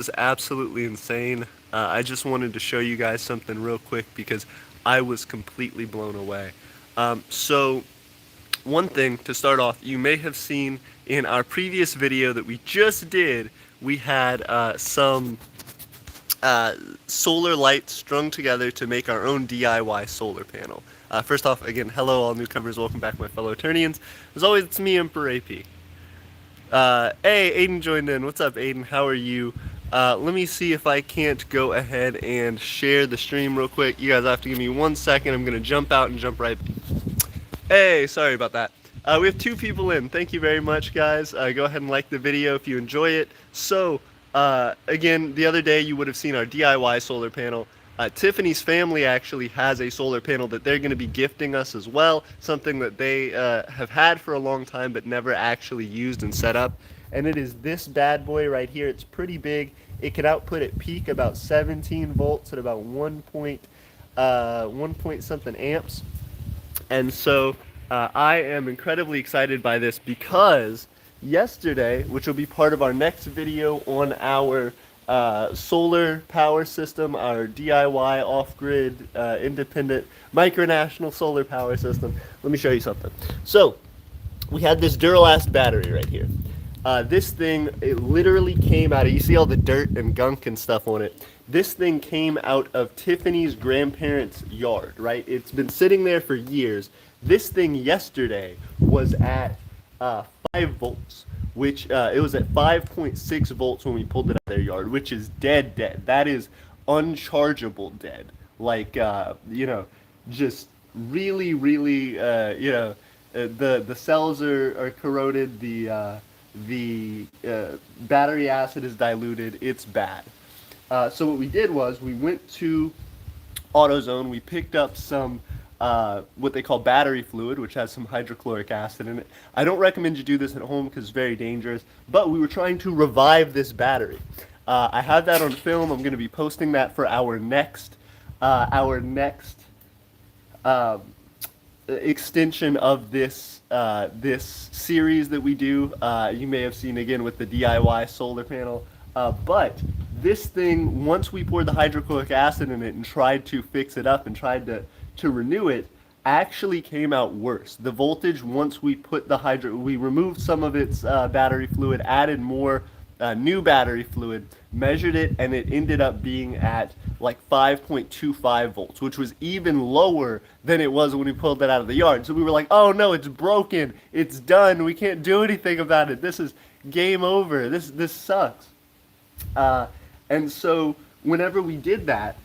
is absolutely insane. I just wanted to show you guys something real quick because I was completely blown away. So one thing to start off, you may have seen in our previous video that we just did, we had some uh, solar lights strung together to make our own DIY solar panel. First off, again, hello all newcomers, welcome back my fellow Aeternians. As always, it's me, Emperor AP. Hey, Aiden joined in. What's up, Aiden? How are you? Let me see if I can't go ahead and share the stream real quick. You guys have to give me 1 second. I'm going to jump out and jump right. Hey, sorry about that. We have 2 people in. Thank you very much, guys. Go ahead and like the video if you enjoy it. So, again, the other day you would have seen our DIY solar panel. Tiffany's family actually has a solar panel that they're going to be gifting us as well, something that they have had for a long time but never actually used and set up. And it is this bad boy right here. It's pretty big. It can output at peak about 17 volts at about 1 point something amps. And so I am incredibly excited by this because yesterday, which will be part of our next video on our solar power system, our DIY off-grid independent micronational solar power system. Let me show you something. So we had this Duralast battery right here. This thing, it literally came out of, you see all the dirt and gunk and stuff on it. This thing came out of Tiffany's grandparents' yard, right? It's been sitting there for years. This thing yesterday was at 5 volts, which it was at 5.6 volts when we pulled it out of their yard, which is dead, dead. That is unchargeable dead. Like, just really, really, the cells are corroded, the battery acid is diluted, it's bad. So what we did was we went to AutoZone, we picked up some what they call battery fluid, which has some hydrochloric acid in it. I don't recommend you do this at home because it's very dangerous, but we were trying to revive this battery. I have that on film. I'm going to be posting that for our next extension of this series that we do. You may have seen again with the DIY solar panel. But this thing, once we poured the hydrochloric acid in it and tried to fix it up and tried to renew it, actually came out worse. The voltage, once we put we removed some of its battery fluid, added more new battery fluid, measured it, and it ended up being at like 5.25 volts, which was even lower than it was when we pulled it out of the yard. So we were like, oh no, it's broken, it's done, we can't do anything about it, this is game over, this sucks. And so whenever we did that,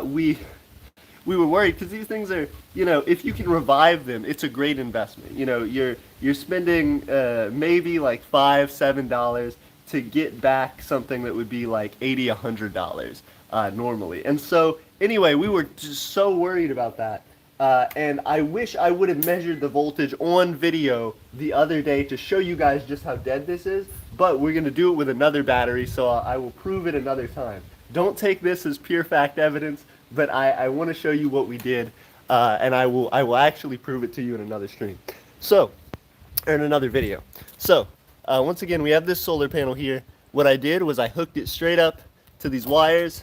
we were worried because these things are, if you can revive them, it's a great investment. You're spending maybe like $5-7 to get back something that would be like $80-100 normally. And so anyway, we were just so worried about that. And I wish I would have measured the voltage on video the other day to show you guys just how dead this is, but we're going to do it with another battery, so I will prove it another time. Don't take this as pure fact evidence, but I want to show you what we did, and I will actually prove it to you in another stream. So, or in another video. So, once again, we have this solar panel here. What I did was I hooked it straight up to these wires.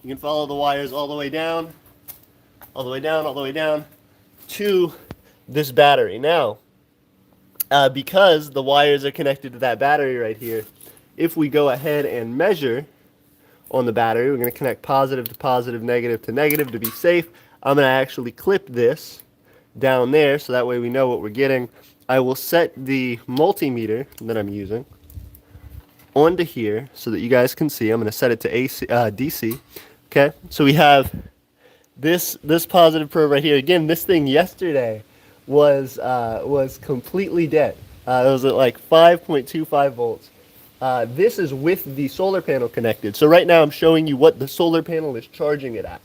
You can follow the wires all the way down, all the way down, all the way down to this battery. Now, because the wires are connected to that battery right here, if we go ahead and measure on the battery, we're going to connect positive to positive, negative to negative to be safe. I'm going to actually clip this down there so that way we know what we're getting. I will set the multimeter that I'm using onto here so that you guys can see. I'm going to set it to DC. Okay, so we have this positive probe right here. Again, this thing yesterday was completely dead. It was at like 5.25 volts. This is with the solar panel connected. So right now I'm showing you what the solar panel is charging it at.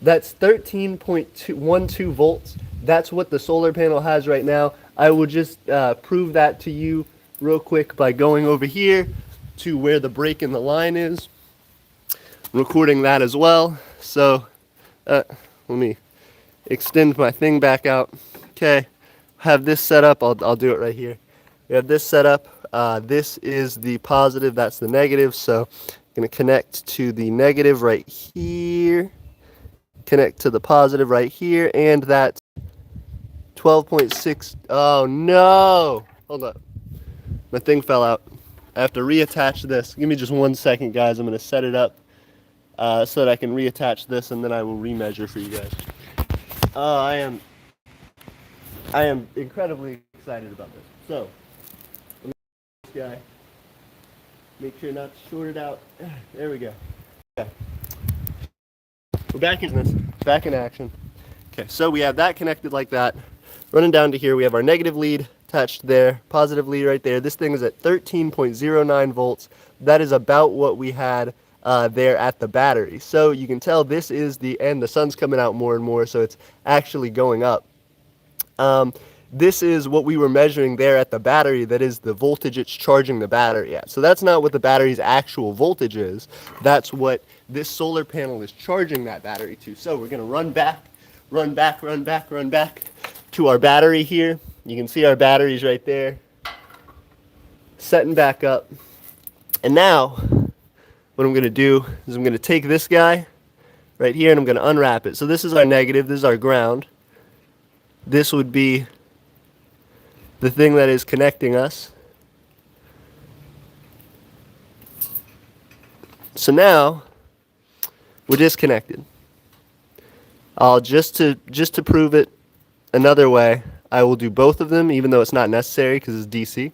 That's 13.12 volts. That's what the solar panel has right now. I will just prove that to you real quick by going over here to where the break in the line is. Recording that as well. So let me extend my thing back out. Okay, have this set up. I'll do it right here. We have this set up. This is the positive, that's the negative. So I'm going to connect to the negative right here, connect to the positive right here, and that's 12.6. Oh no! Hold up. My thing fell out. I have to reattach this. Give me just 1 second, guys. I'm going to set it up so that I can reattach this, and then I will remeasure for you guys. I am incredibly excited about this. So, let me get this guy. Make sure not to short it out. There we go. Okay. We're back in this. Back in action. Okay, so we have that connected like that. Running down to here, we have our negative lead attached there, positive lead right there. This thing is at 13.09 volts. That is about what we had there at the battery. So you can tell this is the end. The sun's coming out more and more, so it's actually going up. This is what we were measuring there at the battery. That is the voltage it's charging the battery at. So that's not what the battery's actual voltage is. That's what this solar panel is charging that battery to. So we're going to run back to our battery here. You can see our batteries right there, setting back up. And now what I'm going to do is I'm going to take this guy right here and I'm going to unwrap it. So this is our negative, this is our ground. This would be the thing that is connecting us. So now we're disconnected. I'll just to prove it another way, I will do both of them, even though it's not necessary because it's DC.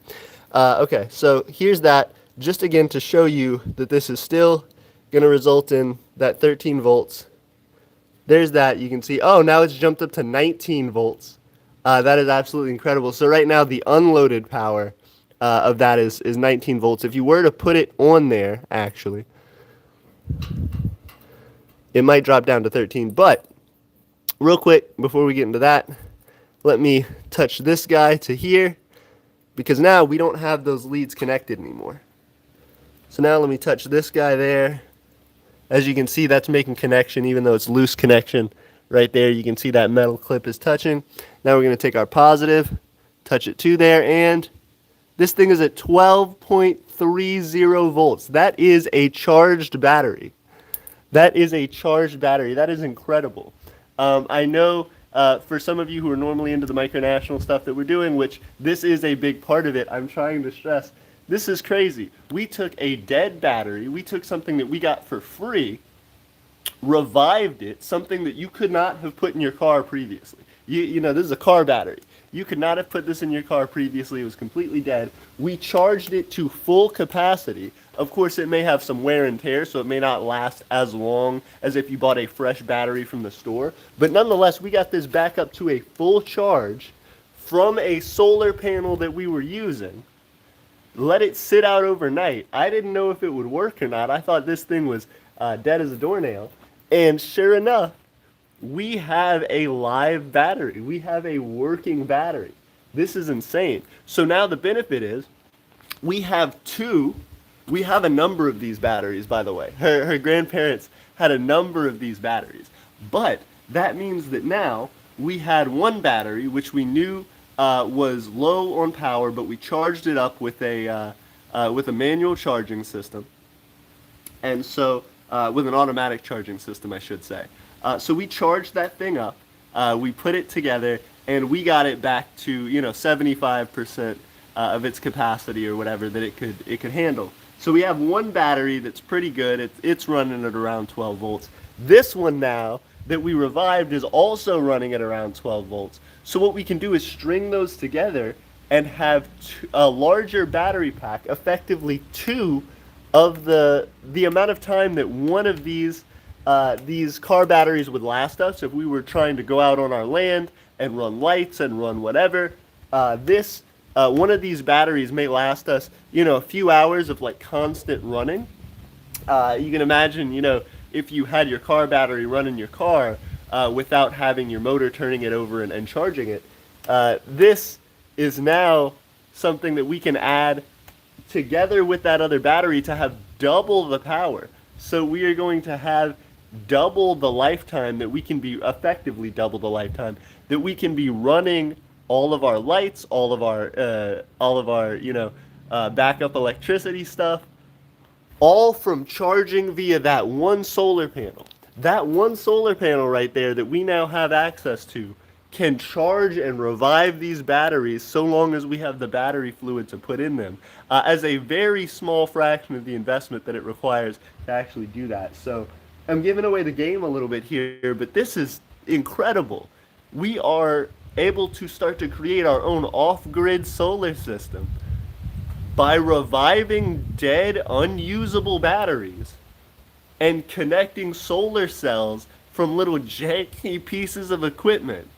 Okay, so here's that. Just again to show you that this is still going to result in that 13 volts. There's that. You can see, oh, now it's jumped up to 19 volts. That is absolutely incredible. So right now the unloaded power of that is 19 volts. If you were to put it on there, actually, it might drop down to 13. But real quick, before we get into that, let me touch this guy to here, because now we don't have those leads connected anymore. So now let me touch this guy there. As you can see, that's making connection, even though it's loose connection. Right there, you can see that metal clip is touching. Now we're going to take our positive, touch it to there, and this thing is at 12.30 volts. That is a charged battery. That is a charged battery. That is incredible. I know for some of you who are normally into the micronational stuff that we're doing, which this is a big part of it, I'm trying to stress, this is crazy. We took a dead battery, we took something that we got for free, revived it, something that you could not have put in your car previously. You know, this is a car battery. You could not have put this in your car previously. It was completely dead. We charged it to full capacity. Of course, it may have some wear and tear, so it may not last as long as if you bought a fresh battery from the store. But nonetheless, we got this back up to a full charge from a solar panel that we were using. Let it sit out overnight. I didn't know if it would work or not. I thought this thing was dead as a doornail. And sure enough, we have a live battery. We have a working battery. This is insane. So now the benefit is we have a number of these batteries, by the way. Her grandparents had a number of these batteries. But that means that now we had one battery, which we knew was low on power, but we charged it up with a manual charging system. And so, with an automatic charging system, I should say. So we charged that thing up, we put it together, and we got it back to 75% of its capacity or whatever that it could handle. So we have one battery that's pretty good. It's running at around 12 volts. This one now that we revived is also running at around 12 volts. So what we can do is string those together and have a larger battery pack, effectively two of the amount of time that one of these car batteries would last us if we were trying to go out on our land and run lights and run whatever. One of these batteries may last us, a few hours of like constant running. You can imagine, if you had your car battery running your car without having your motor turning it over and charging it. This is now something that we can add together with that other battery to have double the power. So we are going to have double the lifetime that we can be, effectively double the lifetime that we can be running all of our lights, all of our backup electricity stuff, all from charging via that one solar panel. That one solar panel right there that we now have access to can charge and revive these batteries so long as we have the battery fluid to put in them, as a very small fraction of the investment that it requires to actually do that. So I'm giving away the game a little bit here, but this is incredible. We are able to start to create our own off-grid solar system by reviving dead, unusable batteries and connecting solar cells from little janky pieces of equipment.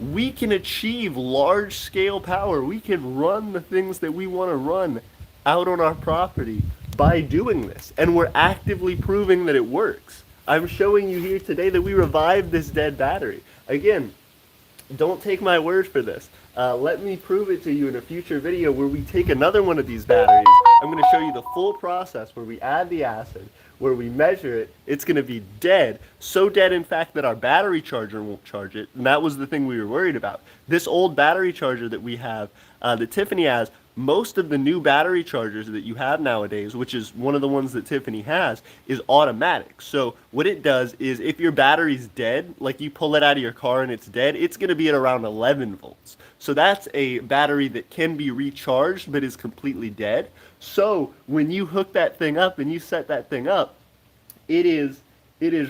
We can achieve large scale power. We can run the things that we want to run out on our property by doing this. And we're actively proving that it works. I'm showing you here today that we revived this dead battery. Again, don't take my word for this. Let me prove it to you in a future video where we take another one of these batteries. I'm going to show you the full process where we add the acid, where we measure it. It's going to be dead, so dead in fact that our battery charger won't charge it, and that was the thing we were worried about. This old battery charger that we have, that Tiffany has, most of the new battery chargers that you have nowadays, which is one of the ones that Tiffany has, is automatic. So what it does is if your battery's dead, like you pull it out of your car and it's dead, it's going to be at around 11 volts. So that's a battery that can be recharged but is completely dead. So when you hook that thing up and you set that thing up, it is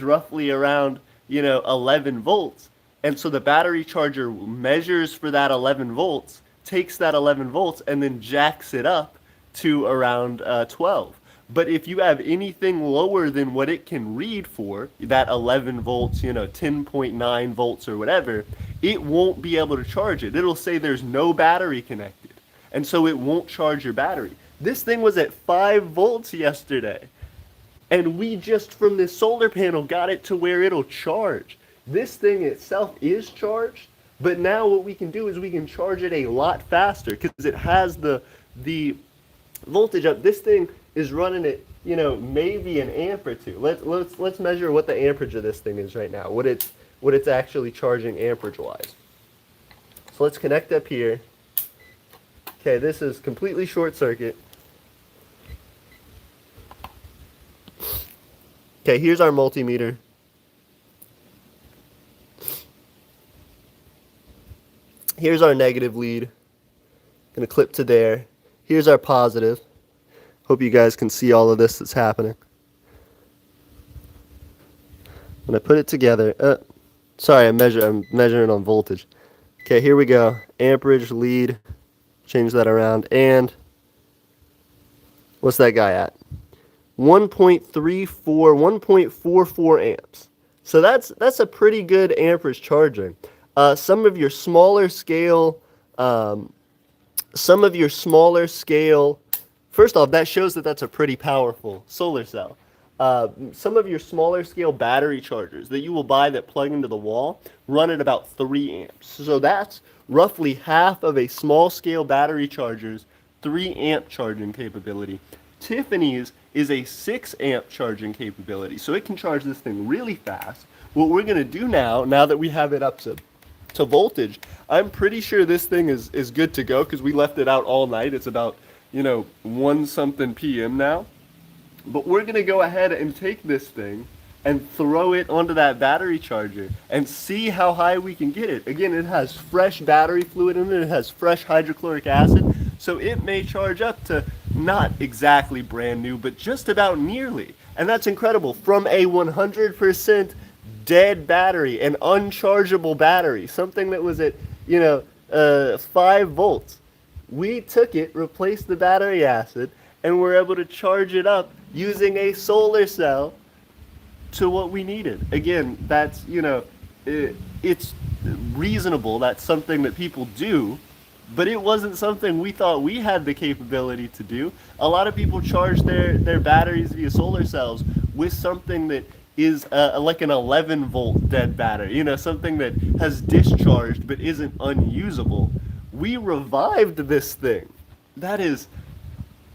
roughly around 11 volts. And so the battery charger measures for that 11 volts, takes that 11 volts and then jacks it up to around 12. But if you have anything lower than what it can read for, that 11 volts, 10.9 volts or whatever, it won't be able to charge it. It'll say there's no battery connected. And so it won't charge your battery. This thing was at 5 volts yesterday. And we just from this solar panel got it to where it'll charge. This thing itself is charged, but now what we can do is we can charge it a lot faster because it has the voltage up. This thing is running at maybe an amp or two. Let's measure what the amperage of this thing is right now. What it's actually charging amperage wise. So let's connect up here. Okay, this is completely short circuit. Okay, here's our multimeter. Here's our negative lead. Gonna clip to there. Here's our positive. Hope you guys can see all of this that's happening. When I put it together, sorry, I'm measuring on voltage. Okay, here we go. Amperage, lead, change that around, and what's that guy at? 1.34, 1.44 amps. So that's a pretty good amperage charging. Some of your smaller scale, first off, that shows that that's a pretty powerful solar cell. Some of your smaller scale battery chargers that you will buy that plug into the wall run at about 3 amps. So that's roughly half of a small scale battery charger's 3 amp charging capability. Tiffany's is a 6 amp charging capability, so it can charge this thing really fast. What we're going to do now that we have it up to voltage, I'm pretty sure this thing is good to go because we left it out all night. It's about 1 something p.m. now. But we're going to go ahead and take this thing and throw it onto that battery charger and see how high we can get it. Again, it has fresh battery fluid in it. It has fresh hydrochloric acid. So it may charge up to not exactly brand new, but just about nearly. And that's incredible. From a 100% dead battery, an unchargeable battery, something that was at 5 volts. We took it, replaced the battery acid, and we're able to charge it up using a solar cell to what we needed. Again, that's it's reasonable. That's something that people do, but it wasn't something we thought we had the capability to do. A lot of people charge their batteries via solar cells with something that is like an 11 volt dead battery, something that has discharged but isn't unusable. We revived this thing. That is,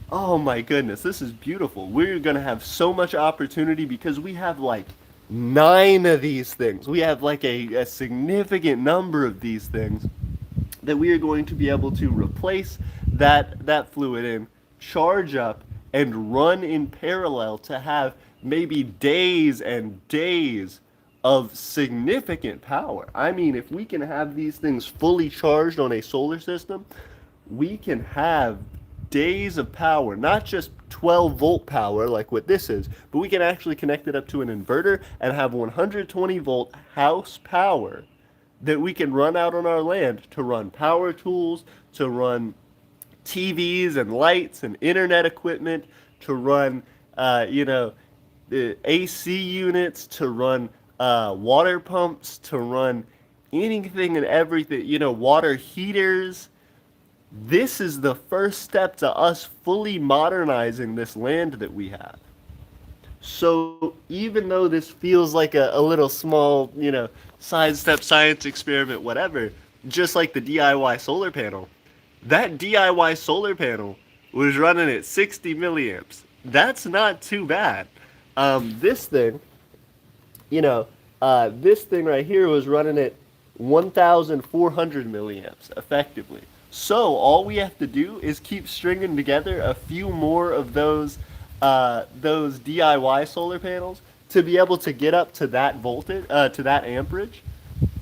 oh my goodness, this is beautiful. We're gonna have so much opportunity because we have like 9 of these things. We have like a significant number of these things. that we are going to be able to replace that fluid in, charge up, and run in parallel to have maybe days and days of significant power. I mean, if we can have these things fully charged on a solar system, we can have days of power, not just 12-volt power like what this is, but we can actually connect it up to an inverter and have 120-volt house power that we can run out on our land to run power tools, to run TVs and lights and internet equipment, to run, AC units, to run water pumps, to run anything and everything, water heaters. This is the first step to us fully modernizing this land that we have. So even though this feels like a little small, sidestep science experiment, whatever, just like the DIY solar panel, that DIY solar panel was running at 60 milliamps. That's not too bad. This thing, this thing right here was running at 1,400 milliamps effectively. So all we have to do is keep stringing together a few more of those DIY solar panels to be able to get up to that voltage, to that amperage.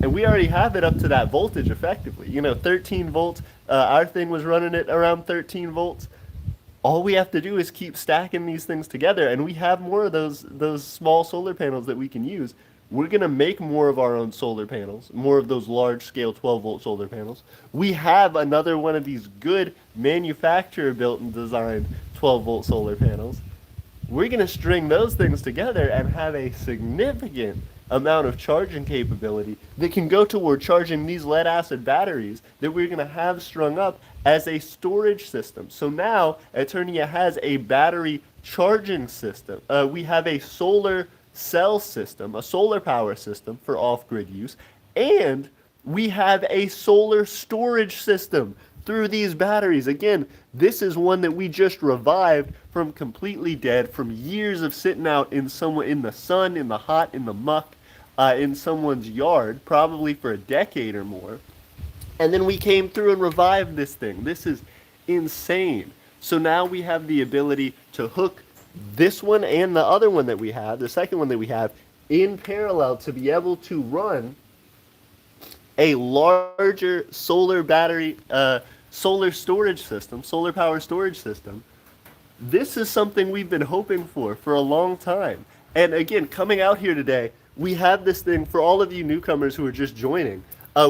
And we already have it up to that voltage effectively. 13 volts. Our thing was running at around 13 volts. All we have to do is keep stacking these things together, and we have more of those small solar panels that we can use. We're going to make more of our own solar panels, more of those large-scale 12-volt solar panels. We have another one of these good manufacturer-built and designed 12-volt solar panels. We're going to string those things together and have a significant amount of charging capability that can go toward charging these lead-acid batteries that we're going to have strung up as a storage system. So now Aeternia has a battery charging system. We have a solar cell system, a solar power system for off-grid use, and we have a solar storage system through these batteries. Again, this is one that we just revived from completely dead, from years of sitting out in the sun, in the hot, in the muck, in someone's yard, probably for a decade or more. And then we came through and revived this thing. This is insane. So now we have the ability to hook this one and the other one that we have, the second one that we have, in parallel to be able to run a larger solar battery, solar storage system, solar power storage system. This is something we've been hoping for a long time. And again, coming out here today, we have this thing for all of you newcomers who are just joining.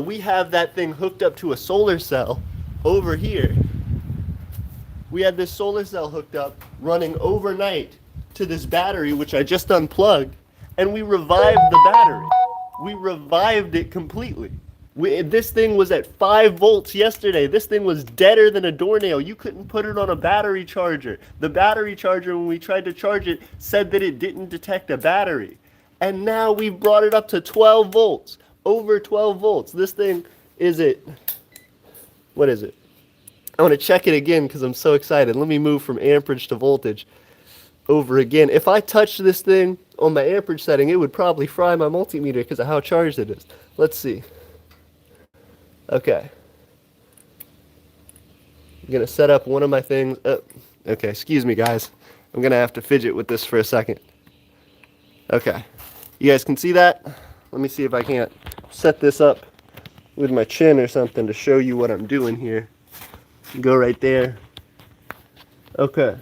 We have that thing hooked up to a solar cell over here. We had this solar cell hooked up, running overnight to this battery, which I just unplugged, and we revived the battery. We revived it completely. This thing was at 5 volts yesterday. This thing was deader than a doornail. You couldn't put it on a battery charger. The battery charger, when we tried to charge it, said that it didn't detect a battery. And now we've brought it up to 12 volts, over 12 volts. This thing is at, what is it? I want to check it again because I'm so excited. Let me move from amperage to voltage over again. If I touched this thing on my amperage setting, it would probably fry my multimeter because of how charged it is. Let's see. Okay. I'm going to set up one of my things. Okay, excuse me, guys. I'm going to have to fidget with this for a second. Okay. You guys can see that? Let me see if I can't set this up with my chin or something to show you what I'm doing here. Go right there. Okay.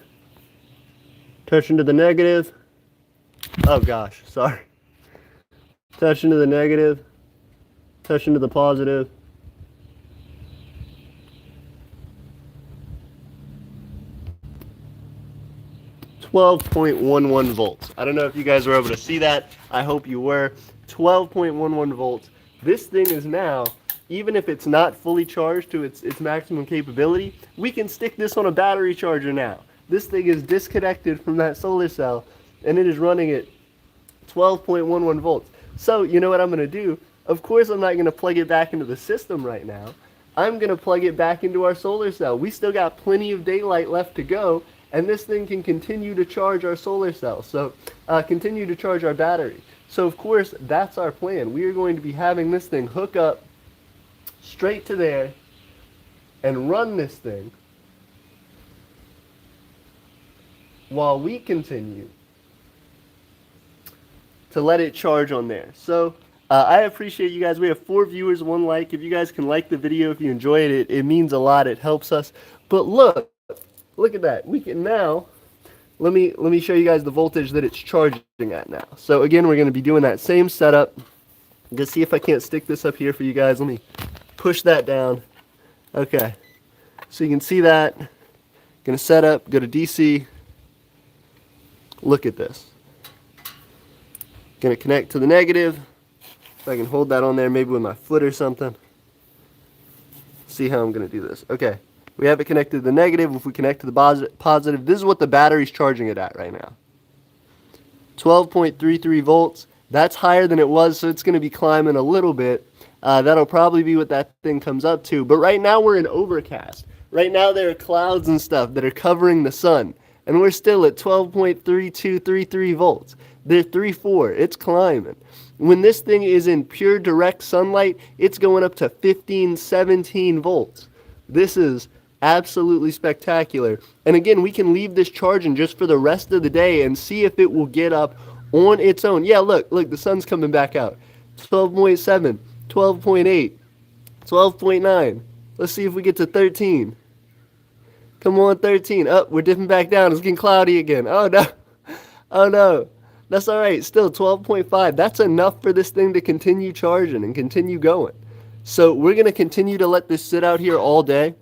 Touching to the negative. Oh gosh, sorry. Touching to the negative. Touching to the positive. .11 volts. I don't know if you guys were able to see that. I hope you were. 12.11 volts. This thing is now, even if it's not fully charged to its maximum capability, we can stick this on a battery charger now. This thing is disconnected from that solar cell, and it is running at 12.11 volts. So, you know what I'm going to do? Of course, I'm not going to plug it back into the system right now. I'm going to plug it back into our solar cell. We still got plenty of daylight left to go, and this thing can continue to charge our solar cell, so continue to charge our battery. So of course, that's our plan. We are going to be having this thing hook up straight to there, and run this thing while we continue to let it charge on there. So I appreciate you guys. We have 4 viewers, 1 like. If you guys can like the video, if you enjoy it, it means a lot. It helps us. But look at that. We can now, let me show you guys the voltage that it's charging at now. So again, we're going to be doing that same setup. I'm going to see if I can't stick this up here for you guys. Let me push that down. Okay. So you can see that. Going to set up, go to DC. Look at this. Going to connect to the negative. If I can hold that on there maybe with my foot or something. See how I'm going to do this. Okay. We have it connected to the negative. If we connect to the positive, this is what the battery's charging it at right now. 12.33 volts. That's higher than it was, so it's going to be climbing a little bit. That'll probably be what that thing comes up to. But right now we're in overcast. Right now there are clouds and stuff that are covering the sun. And we're still at 12.3233 volts. They're 3.4. It's climbing. When this thing is in pure direct sunlight, it's going up to 15, 17 volts. This is absolutely spectacular. And again, we can leave this charging just for the rest of the day and see if it will get up on its own. Yeah, look, the sun's coming back out. 12.7, 12.8, 12.9. Let's see if we get to 13. Come on, 13. Oh, we're dipping back down. It's getting cloudy again. Oh, no. Oh, no. That's all right. Still 12.5. That's enough for this thing to continue charging and continue going. So we're going to continue to let this sit out here all day.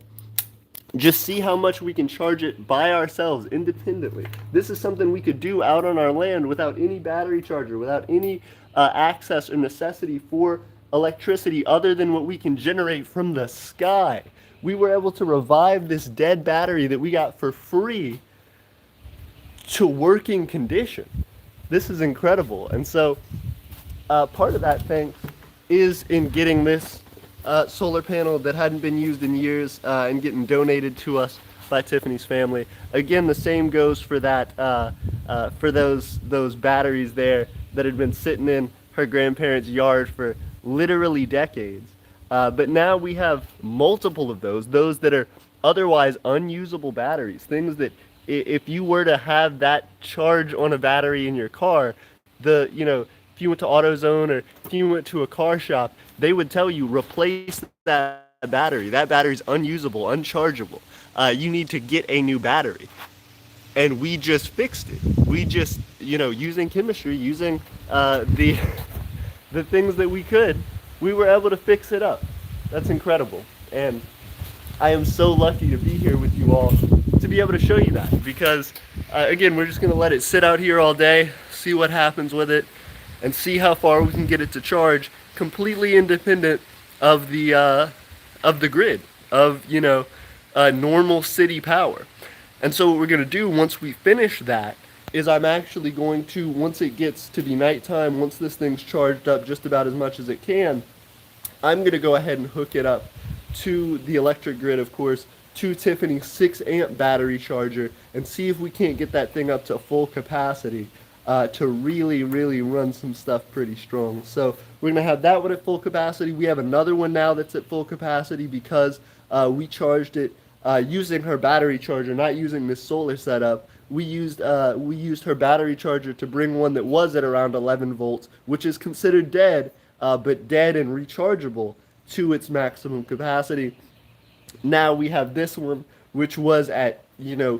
Just see how much we can charge it by ourselves independently. This is something we could do out on our land without any battery charger, without any access or necessity for electricity other than what we can generate from the sky. We were able to revive this dead battery that we got for free to working condition. This is incredible. And so part of that thing is in getting this solar panel that hadn't been used in years and getting donated to us by Tiffany's family. Again, the same goes for that for those batteries there that had been sitting in her grandparents' yard for literally decades. But now we have multiple of those that are otherwise unusable batteries, things that if you were to have that charge on a battery in your car, if you went to AutoZone or if you went to a car shop, they would tell you replace that battery. That battery's unusable, unchargeable. You need to get a new battery. And we just fixed it. We just, using chemistry, using the things that we could, we were able to fix it up. That's incredible. And I am so lucky to be here with you all to be able to show you that. Because, again, we're just going to let it sit out here all day, see what happens with it, and see how far we can get it to charge, completely independent of the grid, of normal city power. And so what we're going to do once we finish that is I'm actually going to, once it gets to be nighttime, once this thing's charged up just about as much as it can, I'm going to go ahead and hook it up to the electric grid, of course, to Tiffany's 6-amp battery charger, and see if we can't get that thing up to full capacity to really, really run some stuff pretty strong. So we're going to have that one at full capacity. We have another one now that's at full capacity because we charged it using her battery charger, not using this solar setup. We used her battery charger to bring one that was at around 11 volts, which is considered dead, but dead and rechargeable to its maximum capacity. Now we have this one, which was at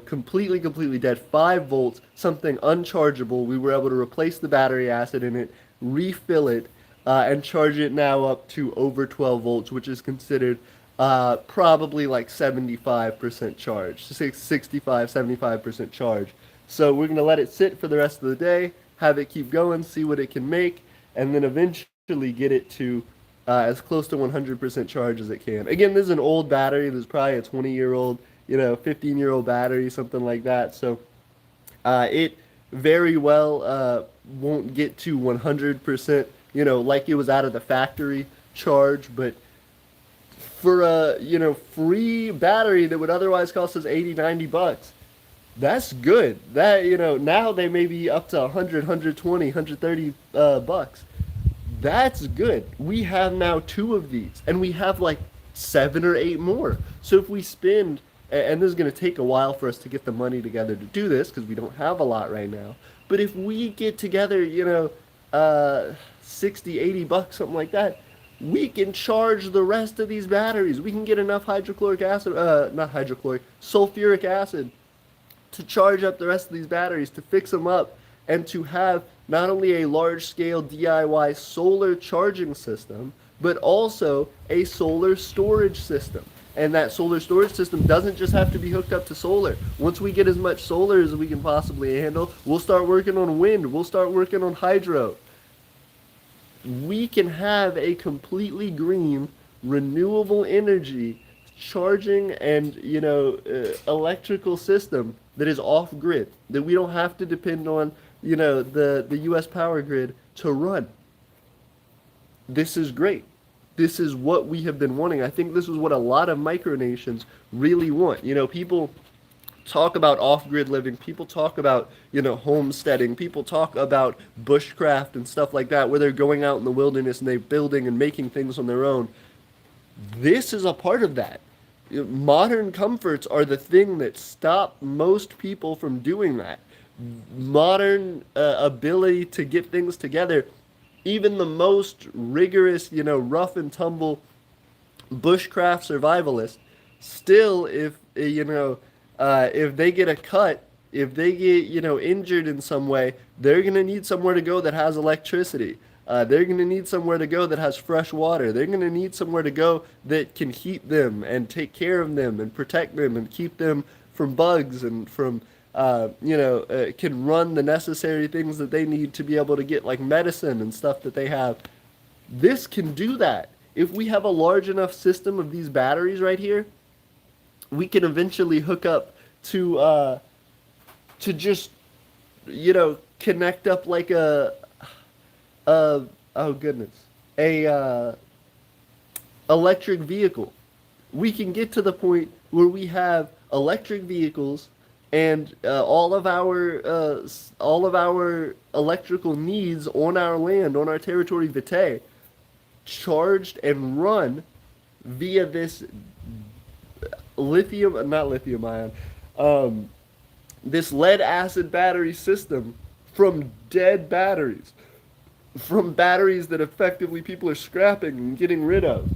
completely dead, 5 volts, something unchargeable. We were able to replace the battery acid in it, refill it, and charge it now up to over 12 volts, which is considered probably like 75% charge, 65, 75% charge. So we're going to let it sit for the rest of the day, have it keep going, see what it can make, and then eventually get it to as close to 100% charge as it can. Again, this is an old battery. This is probably a 20-year-old, 15-year-old battery, something like that. So it very well won't get to 100%, like it was out of the factory charge, but for a free battery that would otherwise cost us 80, 90 bucks, that's good. That now they may be up to 100, 120, 130 bucks. That's good. We have now 2 of these, and we have like 7 or 8 more. So if we spend, and this is going to take a while for us to get the money together to do this because we don't have a lot right now. But if we get together, 60, 80 bucks, something like that, we can charge the rest of these batteries. We can get enough hydrochloric acid, not hydrochloric, sulfuric acid to charge up the rest of these batteries, to fix them up, and to have not only a large-scale DIY solar charging system, but also a solar storage system. And that solar storage system doesn't just have to be hooked up to solar. Once we get as much solar as we can possibly handle, we'll start working on wind, we'll start working on hydro. We can have a completely green, renewable energy charging and electrical system that is off grid, that we don't have to depend on the US power grid to run. This is great. This is what we have been wanting. I think this is what a lot of micronations really want. People talk about off-grid living, people talk about homesteading, people talk about bushcraft and stuff like that, where they're going out in the wilderness and they're building and making things on their own. This is a part of that. Modern comforts are the thing that stop most people from doing that. Modern ability to get things together, even the most rigorous, rough and tumble bushcraft survivalist, still, if they get a cut, if they get injured in some way, they're gonna need somewhere to go that has electricity. They're going to need somewhere to go that has fresh water. They're going to need somewhere to go that can heat them and take care of them and protect them and keep them from bugs and from, can run the necessary things that they need to be able to get like medicine and stuff that they have. This can do that. If we have a large enough system of these batteries right here, we can eventually hook up to just, connect up like a electric vehicle. We can get to the point where we have electric vehicles and all of our electrical needs on our land, on our territory vitae, charged and run via this this lead acid battery system from dead batteries. From batteries that effectively people are scrapping and getting rid of,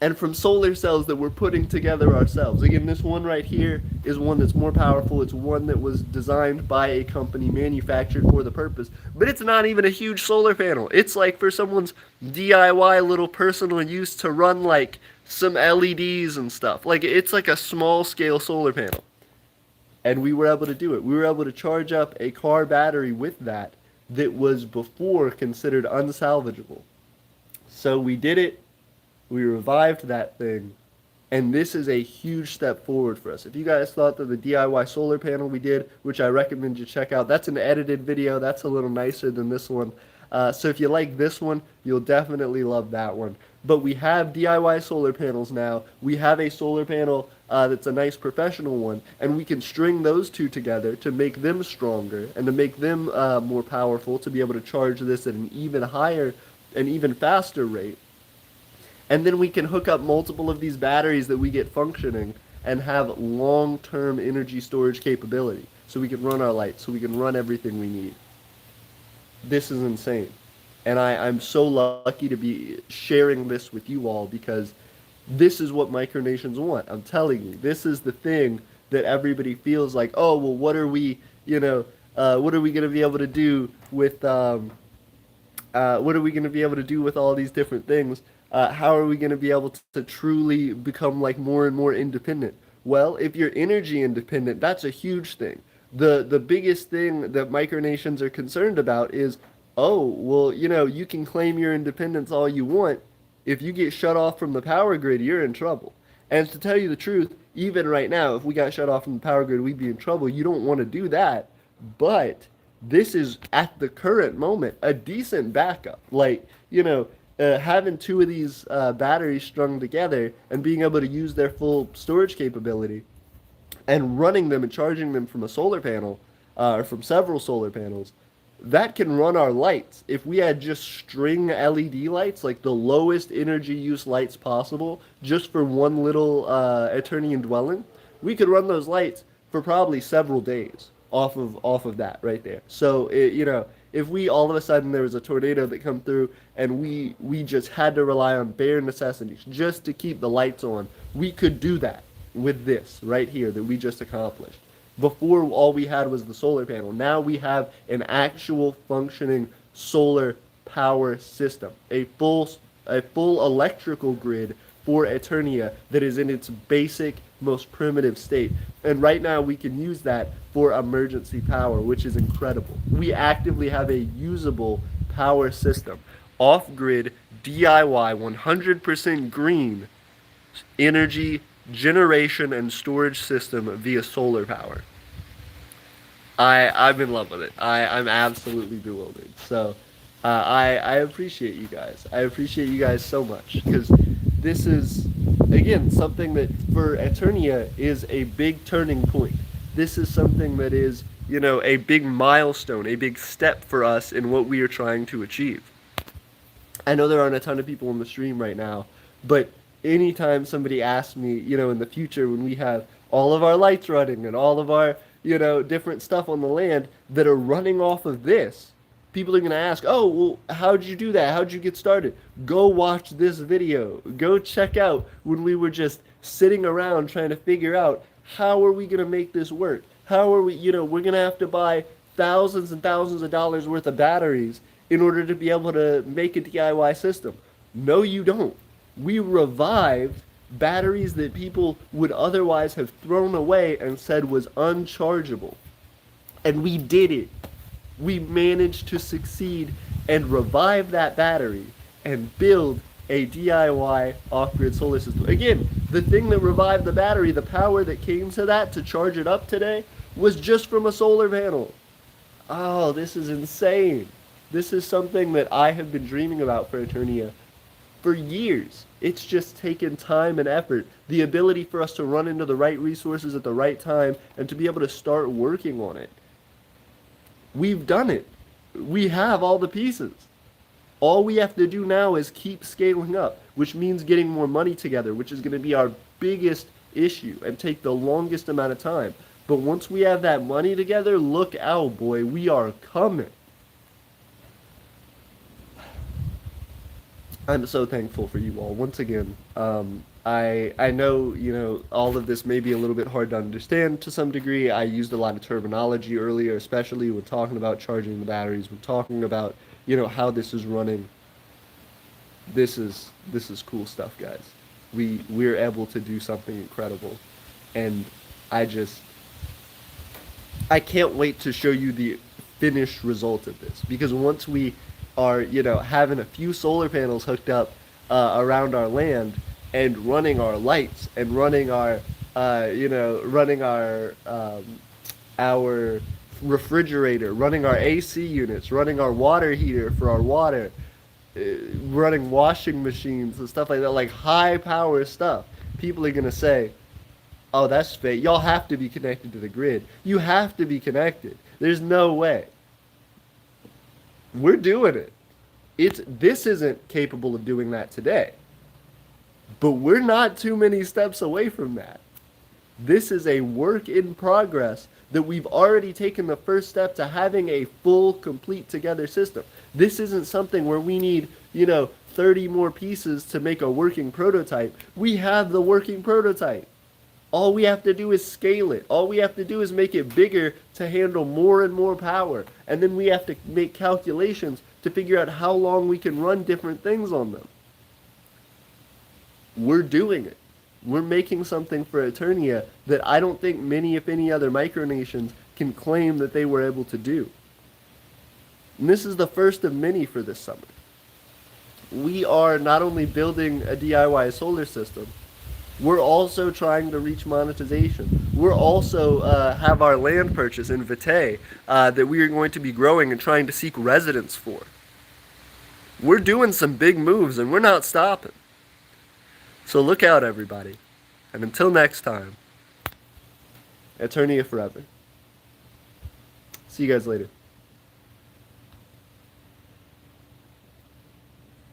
and from solar cells that we're putting together ourselves. Again, this one right here is one that's more powerful. It's one that was designed by a company, manufactured for the purpose, but it's not even a huge solar panel. It's like for someone's DIY little personal use to run like some LEDs and stuff. Like it's like a small scale solar panel. And we were able to do it. We were able to charge up a car battery with that was before considered unsalvageable. So we did it, we revived that thing, and this is a huge step forward for us. If you guys thought that the DIY solar panel we did, which I recommend you check out, that's an edited video, that's a little nicer than this one. So if you like this one, you'll definitely love that one. But we have DIY solar panels now. We have a solar panel that's a nice professional one, and we can string those two together to make them stronger and to make them more powerful, to be able to charge this at an even higher and even faster rate. And then we can hook up multiple of these batteries that we get functioning and have long-term energy storage capability. So we can run our lights, so we can run everything we need. This is insane. And I'm so lucky to be sharing this with you all, because this is what micronations want. I'm telling you, this is the thing that everybody feels like, oh, well, what are we going to be able to do with, what are we going to be able to do with all these different things? How are we going to be able to truly become like more and more independent? Well, if you're energy independent, that's a huge thing. The biggest thing that micronations are concerned about is, oh, well, you can claim your independence all you want. If you get shut off from the power grid, you're in trouble. And to tell you the truth, even right now, if we got shut off from the power grid, we'd be in trouble. You don't want to do that. But this is, at the current moment, a decent backup. Like, having two of these batteries strung together and being able to use their full storage capability and running them and charging them from a solar panel, or from several solar panels, that can run our lights. If we had just string LED lights, like the lowest energy use lights possible, just for one little Aeternian dwelling, we could run those lights for probably several days off of that right there. So if we all of a sudden there was a tornado that come through and we just had to rely on bare necessities just to keep the lights on, we could do that with this right here that we just accomplished. Before, all we had was the solar panel. Now we have an actual functioning solar power system, a full electrical grid for Aeternia that is in its basic, most primitive state. And right now we can use that for emergency power, which is incredible. We actively have a usable power system, off-grid, DIY, 100% green energy generation and storage system via solar power. I'm in love with it. I'm absolutely bewildered. So I appreciate you guys. I appreciate you guys so much because this is again something that for Aeternia is a big turning point. This is something that is a big milestone, a big step for us in what we are trying to achieve. I know there aren't a ton of people in the stream right now, but anytime somebody asks me, in the future when we have all of our lights running and all of our, different stuff on the land that are running off of this, people are going to ask, oh, well, how'd you do that? How'd you get started? Go watch this video. Go check out when we were just sitting around trying to figure out how are we going to make this work? How are we, we're going to have to buy thousands and thousands of dollars worth of batteries in order to be able to make a DIY system. No, you don't. We revived batteries that people would otherwise have thrown away and said was unchargeable. And we did it. We managed to succeed and revive that battery and build a DIY off-grid solar system. Again, the thing that revived the battery, the power that came to that to charge it up today, was just from a solar panel. Oh, this is insane. This is something that I have been dreaming about for Aeternia for years. It's just taken time and effort, the ability for us to run into the right resources at the right time and to be able to start working on it. We've done it. We have all the pieces. All we have to do now is keep scaling up, which means getting more money together, which is going to be our biggest issue and take the longest amount of time. But once we have that money together, look out, boy, we are coming. I'm so thankful for you all. Once again, I know, all of this may be a little bit hard to understand to some degree. I used a lot of terminology earlier, especially when talking about charging the batteries, when talking about, how this is running. This is cool stuff, guys. We're able to do something incredible. And I can't wait to show you the finished result of this, because once we are, having a few solar panels hooked up around our land and running our lights and running our our refrigerator, running our AC units, running our water heater for our water, running washing machines and stuff like that, like high power stuff. People are gonna say, oh, that's fake. Y'all have to be connected to the grid. You have to be connected. There's no way. We're doing it. This isn't capable of doing that today. But we're not too many steps away from that. This is a work in progress that we've already taken the first step to having a full, complete together system. This isn't something where we need, 30 more pieces to make a working prototype. We have the working prototype. All we have to do is scale it. All we have to do is make it bigger to handle more and more power. And then we have to make calculations to figure out how long we can run different things on them. We're doing it. We're making something for Aeternia that I don't think many, if any, other micronations can claim that they were able to do. And this is the first of many for this summer. We are not only building a DIY solar system, we're also trying to reach monetization. We're also have our land purchase in Vitae that we are going to be growing and trying to seek residents for. We're doing some big moves and we're not stopping. So look out, everybody. And until next time, Aeternia forever. See you guys later.